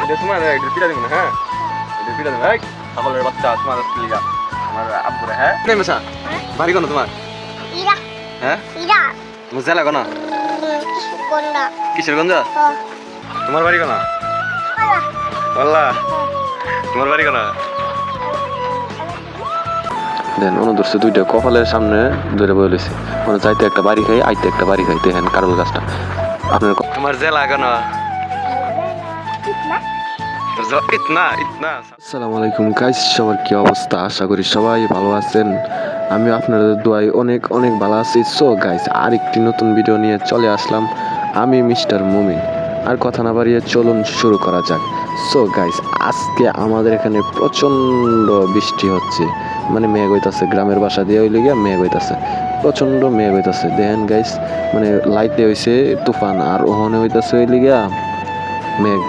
এটা তোমার এটা পিটা দিব না হ্যাঁ এটা পিটা দেব এই সকলের বাচ্চা তোমার লিগা আমার আব্বুরে হ্যাঁ নেই মেসা বাড়ি কোন তোমার ইরা হ্যাঁ ইরা মুজা লাগো না কোনটা কিশোরগঞ্জ তোমার বাড়ি কোন আল্লাহ তোমার বাড়ি কোন দেন অনুদর্শে দুইটা কপালের সামনে ধরে বলেছি মানে যাইতে একটা বাড়ি খাই আইতে একটা বাড়ি খাই দেখেন কারল গাছটা আপনার তোমার জেলা কেন আসসালামু আলাইকুম গাইস, সবার কি অবস্থা? আশা করি সবাই ভালো আছেন। আমি আপনাদের দোয়ায় অনেক অনেক ভালো আছি। সো গাইস, আরেকটি নতুন ভিডিও নিয়ে চলে আসলাম আমি মিস্টার মুমিন। আর কথা না বাড়িয়ে চলুন শুরু করা যাক। সো গাইস, আজকে আমাদের এখানে প্রচণ্ড বৃষ্টি হচ্ছে, মানে মেঘ হইতাছে, গ্রামের বাসা দিয়ে হইলে গিয়া মেঘ হইতাছে, প্রচণ্ড মেঘ হইতাছে। দেখেন গাইস, মানে লাইটে হইছে তুফান আর ওখানে হইতাছে হইলে গিয়া মেঘ।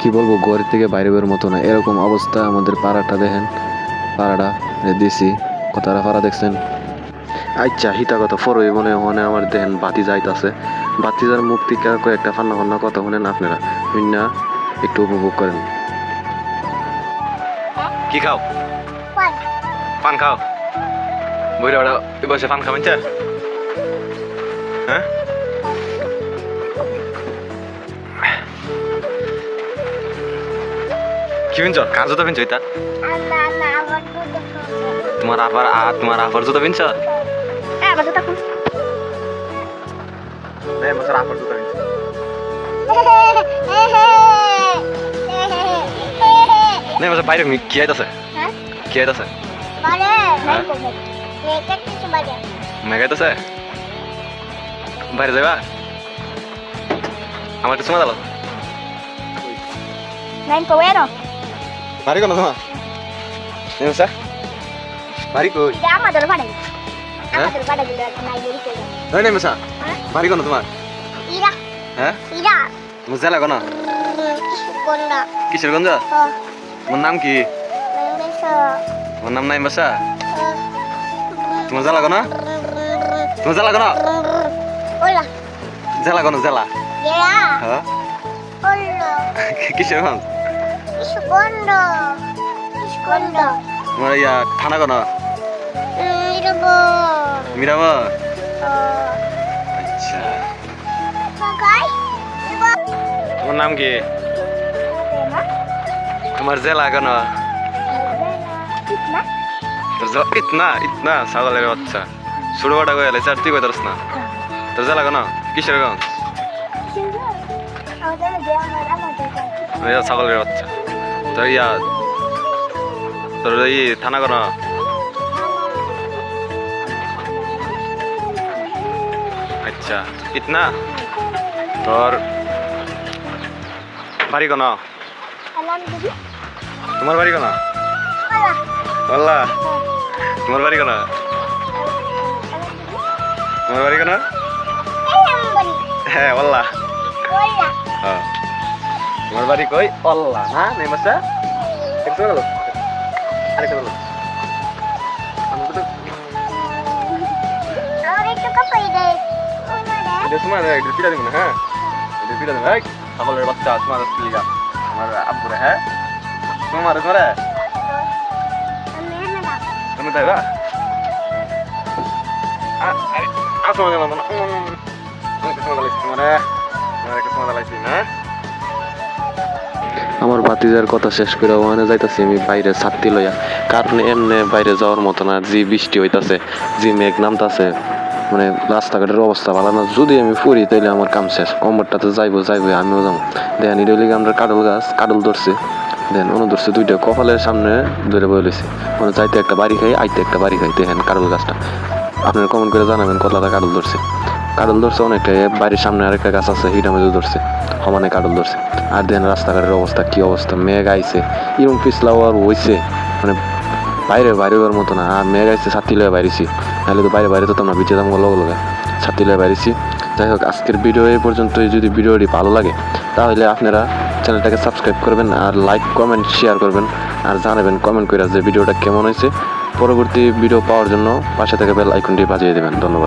কি বলবো, ঘর থেকে বাইরে বের মতো না, এরকম অবস্থা আমাদের পাড়াটা। দেখেন পাড়াটা দিছি, কথাটা পাড়া দেখছেন। আচ্ছা হিতা কথা ফরই মনে মনে আমার দেখেন বাতি যাইতাছে, বাতিজার মুখ থেকে কয়েকটা ফান্না ফান্না কথা শুনেন আপনারা, শুননা একটু উপভোগ করেন। কি খাও? পান খাও? বইরা ওরা বসে পান খাবেন চা? হ্যাঁ কি পিনছ? কার জুতা পিনছ এটা? তোমার আবার জুতা পিনছ? হ্যাঁ আমার জুতা কোন? এই মাসের আবার জুতা পিনছ। নেই মাসে বাইরে কি আইতাছে? হ্যাঁ কি আইতাছে? বারে মেঘের কিছু বারে মেঘ আইতাছে? বাইরে যাবা? আমার কিছু মাদালো নাইন কোয়েরো বাড়ি কোন তোমার? নেই মাসে বাড়ি কই? এটা আমাদের বাড়ি, আমাদের বাড়ি দিলে নাই দেরি করে। এই নেই মাসে বাড়ি কোন তোমার? ইরা হ্যাঁ ইরা তোমার জেলা কোন? কোনটা? কিশোরগঞ্জ। তোমার নাম কি? মেসা তোমার নাম নাই মাসা? তোমার জেলা কোন? তোমার জেলা কোন? ওলা জেলা কোন? জেলা ইরা হ্যাঁ ওলা কিশোরগঞ্জ। কোনটা তোমার ইয়া থানা কোন? ইরবো মিরাবর। আচ্ছা কাকাই ইরবো তোমার নাম কি? তোমার জেলা কোন? কিতনা ইতনা ইতনা ছাগলের বাচ্চা ছোট বড় কয়ে এলে তুই কই ধরস না। তোর জেলা কোন? কিশোরগঞ্জ। ছাগলের বাচ্চা তোর ইয়া তোর ই থানা কোন? আচ্ছা ইতনা। তোর বাড়ি কোন? তোমার বাড়ি কোন? আল্লাহ তোমার বাড়ি কোন? তোমার বাড়ি কোন? হ্যাঁ আল্লাহ। হ্যাঁ তোমার বাড়ি কই? আল্লাহ না নেই মাসা একটু গেল আরেকটা গেল এটা তোমার এটা পিটা দিব না হ্যাঁ এটা পিটা দেব এই সকলের বাচ্চা তোমার লিগা আমার আব্বুরে হ্যাঁ তোমার তুমি তাই বা আসো মানে আমার ভাতিজার কথা শেষ করে ওখানে যাইতাছি আমি বাইরে ছাত্তি লইয়া, কারণ এমনি বাইরে যাওয়ার মতো না, যে বৃষ্টি হইতাছে, যে মেঘ নামতাছে, মানে রাস্তাঘাটের অবস্থা ভালো না। যদি আমি ফুরি তাইলে আমার কাম শেষ, কম্বরটাতে যাইবো আমিও যাবো। দেখেন এটা লিগে আমরা কাটল গাছ কাটল ধরছি, দেন অনু ধরছে দুইটা কপালের সামনে ধরে বলেছি মানে যাইতে একটা বাড়ি খাই আইতে একটা বাড়ি খাই। দেখেন কাটল গাছটা, আপনারা কমেন্ট করে জানাবেন কতটা কাটল ধরছে। কাটল ধরছে অনেকটা, বাড়ির সামনে আরেকটা গাছ আছে হিটা মধ্যে ধরছে, সমানে কাটল ধরছে। আর দেখেন রাস্তাঘাটের অবস্থা কি অবস্থা, মেঘ আইছে এরকম পিছলাও আর হইছে, মানে বাইরে বাইরেবার মতো না। আর মেঘ আইছে ছাত্তি লয়ে বাইরেছি, নাহলে তো বাইরে তো তোমরা বিচে দাম লগে ছাত্তি লয়ে বাইরেছি। যাই হোক, আজকের ভিডিও এই পর্যন্তই। যদি ভিডিওটি ভালো লাগে তাহলে আপনারা চ্যানেলটাকে সাবস্ক্রাইব করবেন আর লাইক কমেন্ট শেয়ার করবেন আর জানাবেন কমেন্ট করে যে ভিডিওটা কেমন হয়েছে। পরবর্তী ভিডিও পাওয়ার জন্য পাশে থেকে বেল আইকনটি বাজিয়ে দেবেন। ধন্যবাদ।